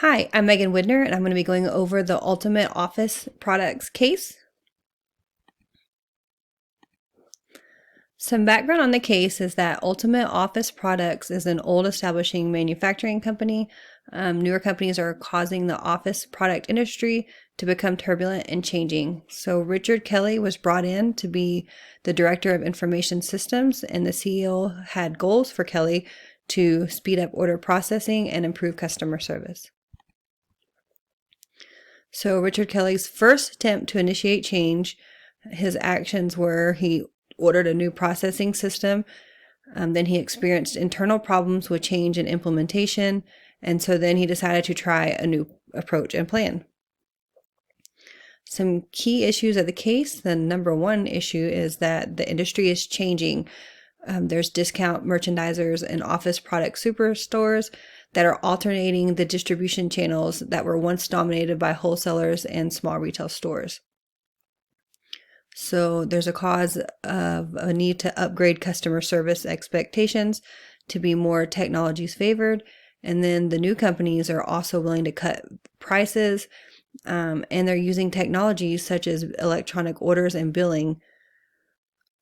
Hi, I'm Megan Widner, and I'm going to be going over the Ultimate Office Products case. Some background on the case is that Ultimate Office Products is an old establishing manufacturing company. Newer companies are causing the office product industry to become turbulent and changing. So Richard Kelly was brought in to be the Director of Information Systems, and the CEO had goals for Kelly to speed up order processing and improve customer service. So Richard Kelly's first attempt to initiate change, his actions were he ordered a new processing system. Then he experienced internal problems with change and implementation. And so then he decided to try a new approach and plan. Some key issues of the case. The number one issue is that the industry is changing. There's discount merchandisers and office product superstores that are alternating the distribution channels that were once dominated by wholesalers and small retail stores. So there's a cause of a need to upgrade customer service expectations to be more technologies favored. And then the new companies are also willing to cut prices, and they're using technologies such as electronic orders and billing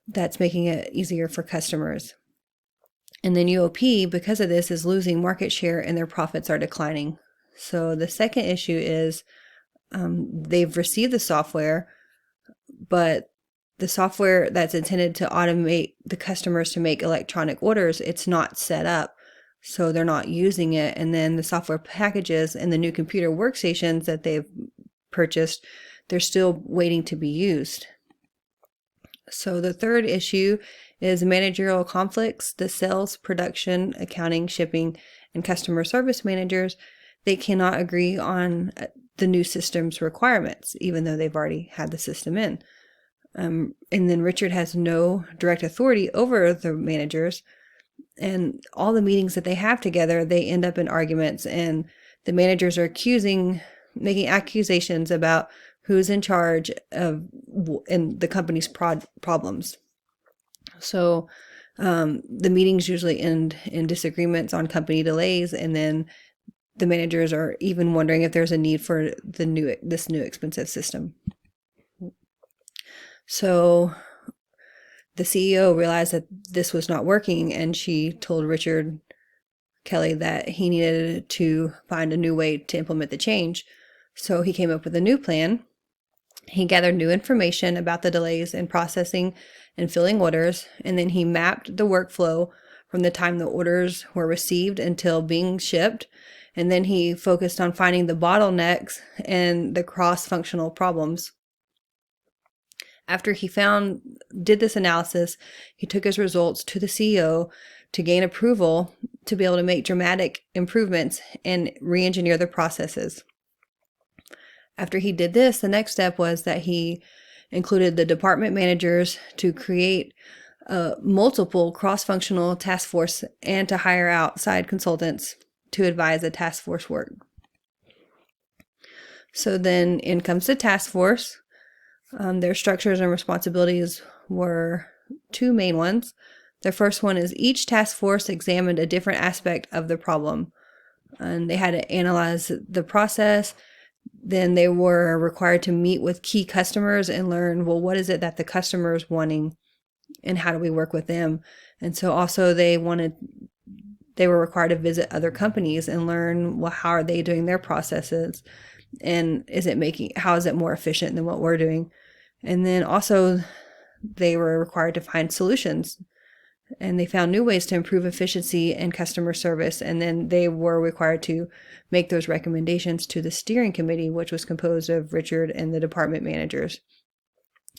that's making it easier for customers. And then UOP, because of this, is losing market share and their profits are declining. So the second issue is they've received the software, but the software that's intended to automate the customers to make electronic orders, it's not set up. So they're not using it. And then the software packages and the new computer workstations that they've purchased, they're still waiting to be used. So the third issue is managerial conflicts. The sales, production, accounting, shipping, and customer service managers, they cannot agree on the new system's requirements, even though they've already had the system in. And then Richard has no direct authority over the managers, and all the meetings that they have together, they end up in arguments, and the managers are making accusations about who's in charge of in the company's problems. So the meetings usually end in disagreements on company delays, and then the managers are even wondering if there's a need for this new expensive system. So the CEO realized that this was not working, and she told Richard Kelly that he needed to find a new way to implement the change. So he came up with a new plan. He gathered new information about the delays in processing and filling orders, and then he mapped the workflow from the time the orders were received until being shipped. And then he focused on finding the bottlenecks and the cross-functional problems. After he did this analysis, he took his results to the CEO to gain approval to be able to make dramatic improvements and re-engineer the processes. After he did this, the next step was that he included the department managers to create multiple cross-functional task force and to hire outside consultants to advise the task force work. So then in comes the task force. Their structures and responsibilities were two main ones. The first one is each task force examined a different aspect of the problem, and they had to analyze the process. Then they were required to meet with key customers and learn, well, what is it that the customer is wanting and how do we work with them? And so also they were required to visit other companies and learn, well, how are they doing their processes? And how is it more efficient than what we're doing? And then also they were required to find solutions, and they found new ways to improve efficiency and customer service. And then they were required to make those recommendations to the steering committee, which was composed of Richard and the department managers.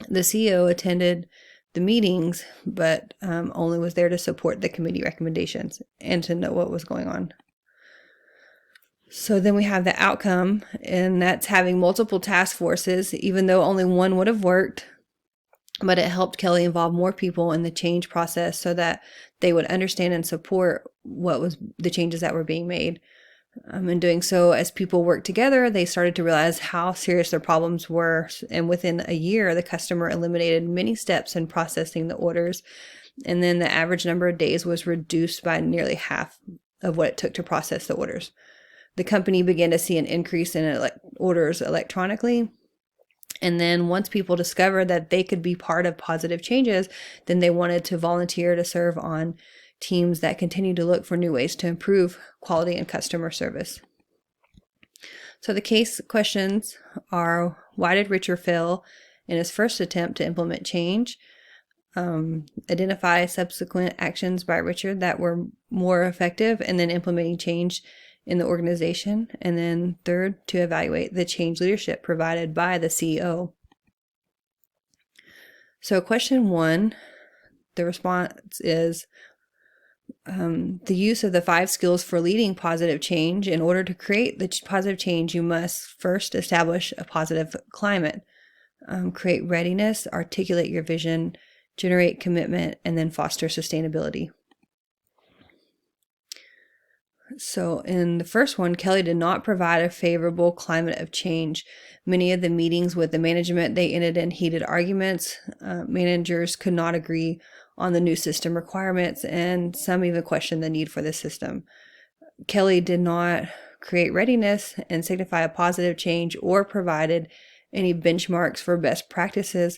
The CEO attended the meetings, but only was there to support the committee recommendations and to know what was going on. So then we have the outcome, and that's having multiple task forces, even though only one would have worked. But it helped Kelly involve more people in the change process so that they would understand and support what was the changes that were being made. In doing so, as people worked together, they started to realize how serious their problems were. And within a year, the customer eliminated many steps in processing the orders. And then the average number of days was reduced by nearly half of what it took to process the orders. the company began to see an increase in orders electronically. And then once people discovered that they could be part of positive changes, then they wanted to volunteer to serve on teams that continue to look for new ways to improve quality and customer service. So the case questions are, why did Richard fail in his first attempt to implement change? Identify subsequent actions by Richard that were more effective, and then implementing change in the organization. And then third, to evaluate the change leadership provided by the CEO. So question 1, the response is, the use of the 5 skills for leading positive change. In order to create the positive change, you must first establish a positive climate, create readiness, articulate your vision, generate commitment, and then foster sustainability. So in the first one, Kelly did not provide a favorable climate of change. Many of the meetings with the management, they ended in heated arguments. Managers could not agree on the new system requirements, and some even questioned the need for the system. Kelly did not create readiness and signify a positive change or provided any benchmarks for best practices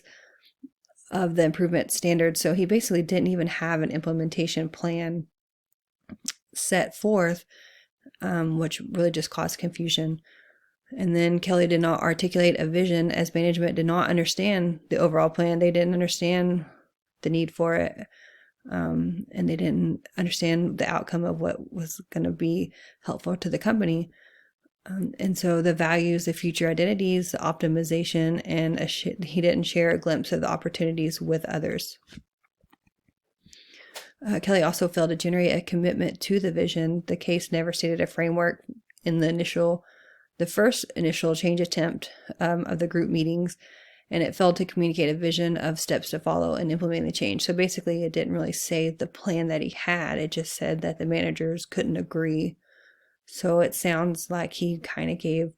of the improvement standards. So he basically didn't even have an implementation plan set forth, which really just caused confusion. And then Kelly did not articulate a vision, as management did not understand the overall plan. They didn't understand the need for it, and they didn't understand the outcome of what was going to be helpful to the company. And so the values, the future identities, the optimization, and he didn't share a glimpse of the opportunities with others. Kelly also failed to generate a commitment to the vision. The case never stated a framework in the first initial change attempt of the group meetings, and it failed to communicate a vision of steps to follow in implementing the change. So basically, it didn't really say the plan that he had. It just said that the managers couldn't agree. So it sounds like he kind of gave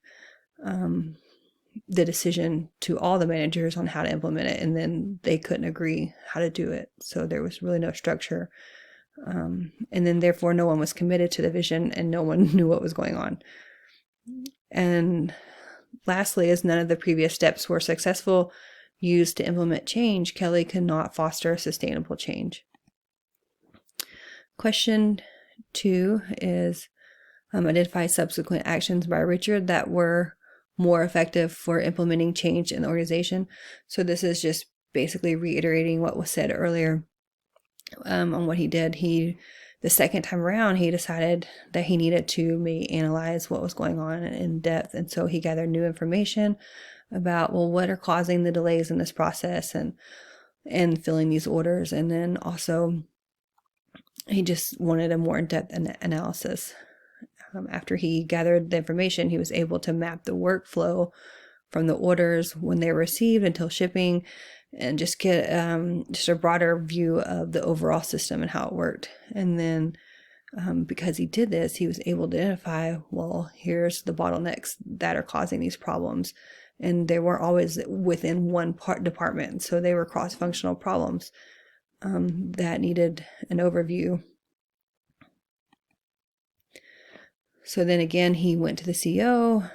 the decision to all the managers on how to implement it, and then they couldn't agree how to do it. So there was really no structure. And then therefore no one was committed to the vision, and no one knew what was going on. And lastly, as none of the previous steps were successful used to implement change, Kelly could not foster sustainable change. Question 2 is, identify subsequent actions by Richard that were more effective for implementing change in the organization. So this is just basically reiterating what was said earlier on what he did. The second time around, he decided that he needed to maybe analyze what was going on in depth. And so he gathered new information about, well, what are causing the delays in this process and filling these orders. And then also he just wanted a more in-depth analysis. After he gathered the information, he was able to map the workflow from the orders when they were received until shipping, and just get just a broader view of the overall system and how it worked. And then because he did this, he was able to identify, well, here's the bottlenecks that are causing these problems. And they weren't always within one department. So they were cross-functional problems that needed an overview. So then again, he went to the CEO,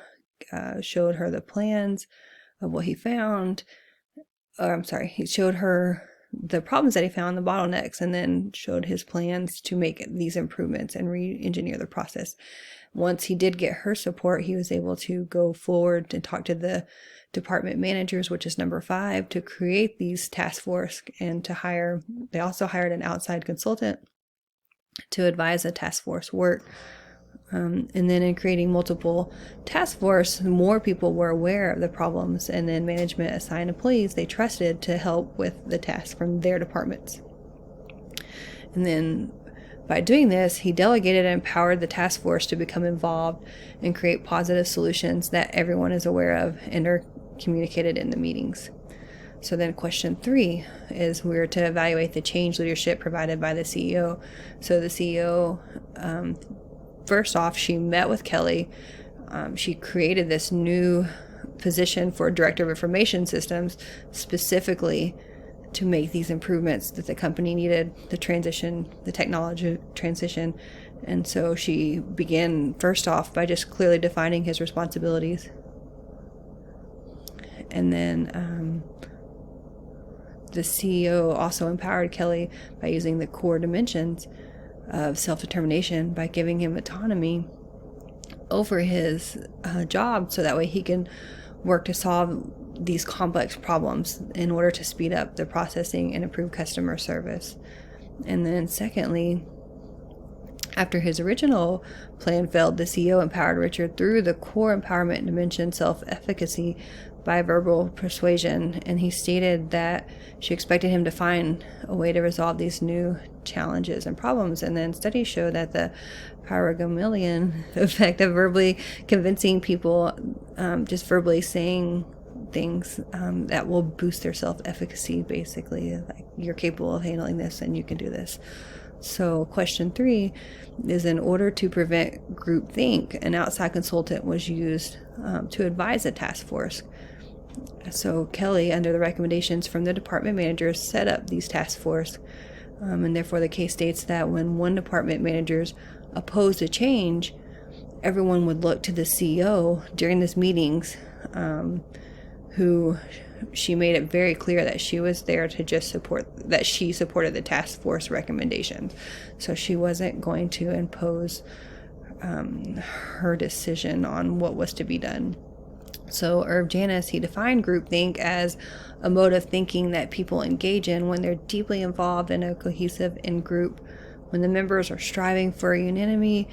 showed her the plans of what he found. He showed her the problems that he found, the bottlenecks, and then showed his plans to make these improvements and re-engineer the process. Once he did get her support, he was able to go forward and talk to the department managers, which is number 5, to create these task force and they also hired an outside consultant to advise the task force work. And then in creating multiple task force, more people were aware of the problems, and then management assigned employees they trusted to help with the tasks from their departments. And then by doing this, he delegated and empowered the task force to become involved and create positive solutions that everyone is aware of and are communicated in the meetings. So then question 3 is we're to evaluate the change leadership provided by the CEO. So the CEO, first off, she met with Kelly. She created this new position for Director of Information Systems specifically to make these improvements that the company needed, the technology transition, And so she began first off by just clearly defining his responsibilities. And then the CEO also empowered Kelly by using the core dimensions of self-determination by giving him autonomy over his job, so that way he can work to solve these complex problems in order to speed up the processing and improve customer service. And then secondly, after his original plan failed, the CEO empowered Richard through the core empowerment dimension self-efficacy by verbal persuasion, and he stated that she expected him to find a way to resolve these new challenges and problems. And then studies show that the Pyramidalian effect of verbally convincing people, just verbally saying things that will boost their self-efficacy, basically, like, you're capable of handling this and you can do this. So question 3 is, in order to prevent groupthink, an outside consultant was used to advise the task force. So Kelly, under the recommendations from the department managers, set up these task force, and therefore the case states that when one department managers opposed a change, everyone would look to the CEO during these meetings, who she made it very clear that she was there to just support, that she supported the task force recommendations. So she wasn't going to impose her decision on what was to be done. So Irv Janis, he defined groupthink as a mode of thinking that people engage in when they're deeply involved in a cohesive in-group, when the members are striving for unanimity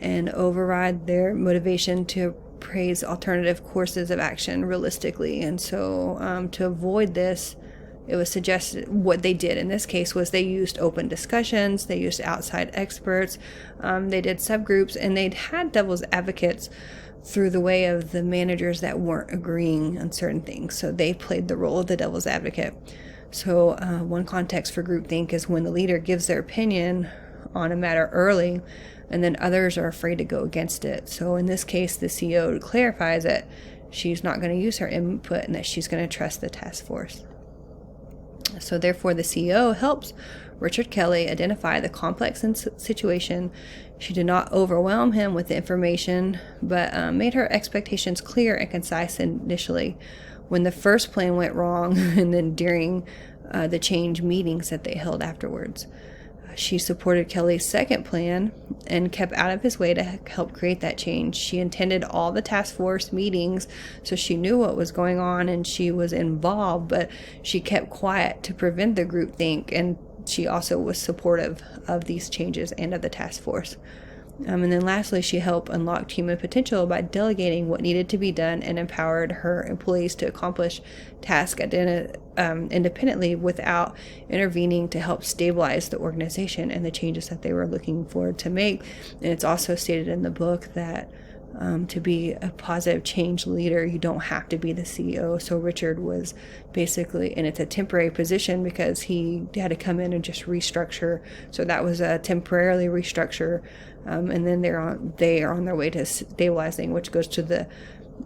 and override their motivation to praise alternative courses of action realistically. And so to avoid this, it was suggested, what they did in this case was they used open discussions, they used outside experts, they did subgroups, and they'd had devil's advocates through the way of the managers that weren't agreeing on certain things. So they played the role of the devil's advocate. So one context for groupthink is when the leader gives their opinion on a matter early, and then others are afraid to go against it. So in this case, the CEO clarifies that she's not going to use her input and that she's going to trust the task force. So therefore, the CEO helps Richard Kelly identify the complex situation. She did not overwhelm him with the information, but made her expectations clear and concise initially when the first plan went wrong, and then during the change meetings that they held afterwards. She supported Kelly's second plan and kept out of his way to help create that change. She attended all the task force meetings, so she knew what was going on and she was involved, but she kept quiet to prevent the groupthink, and she also was supportive of these changes and of the task force. And then lastly, she helped unlock human potential by delegating what needed to be done and empowered her employees to accomplish tasks independently without intervening to help stabilize the organization and the changes that they were looking forward to make. And it's also stated in the book that to be a positive change leader, you don't have to be the CEO. So Richard was basically, and it's a temporary position because he had to come in and just restructure. So that was a temporarily restructure. And then they are on their way to stabilizing, which goes to the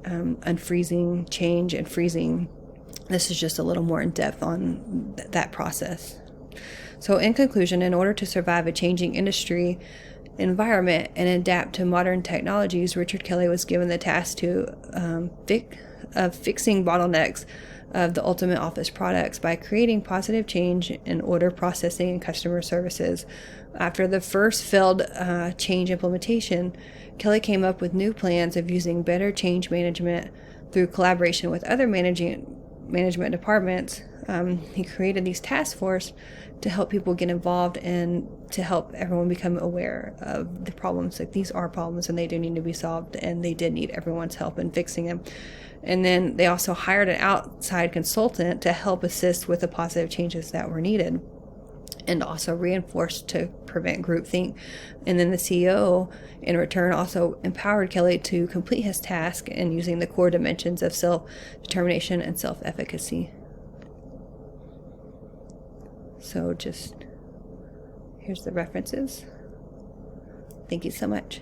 unfreezing, change, and freezing. This is just a little more in depth on that process. So in conclusion, in order to survive a changing industry environment and adapt to modern technologies, Richard Kelly was given the task to fixing bottlenecks of the ultimate office products by creating positive change in order processing and customer services. After the first failed change implementation, Kelly came up with new plans of using better change management through collaboration with other management departments. He created these task force to help people get involved and to help everyone become aware of the problems. Like, these are problems and they do need to be solved, and they did need everyone's help in fixing them. And then they also hired an outside consultant to help assist with the positive changes that were needed, and also reinforced to prevent groupthink. And then the CEO, in return, also empowered Kelly to complete his task in using the core dimensions of self-determination and self-efficacy. So just, here's the references. Thank you so much.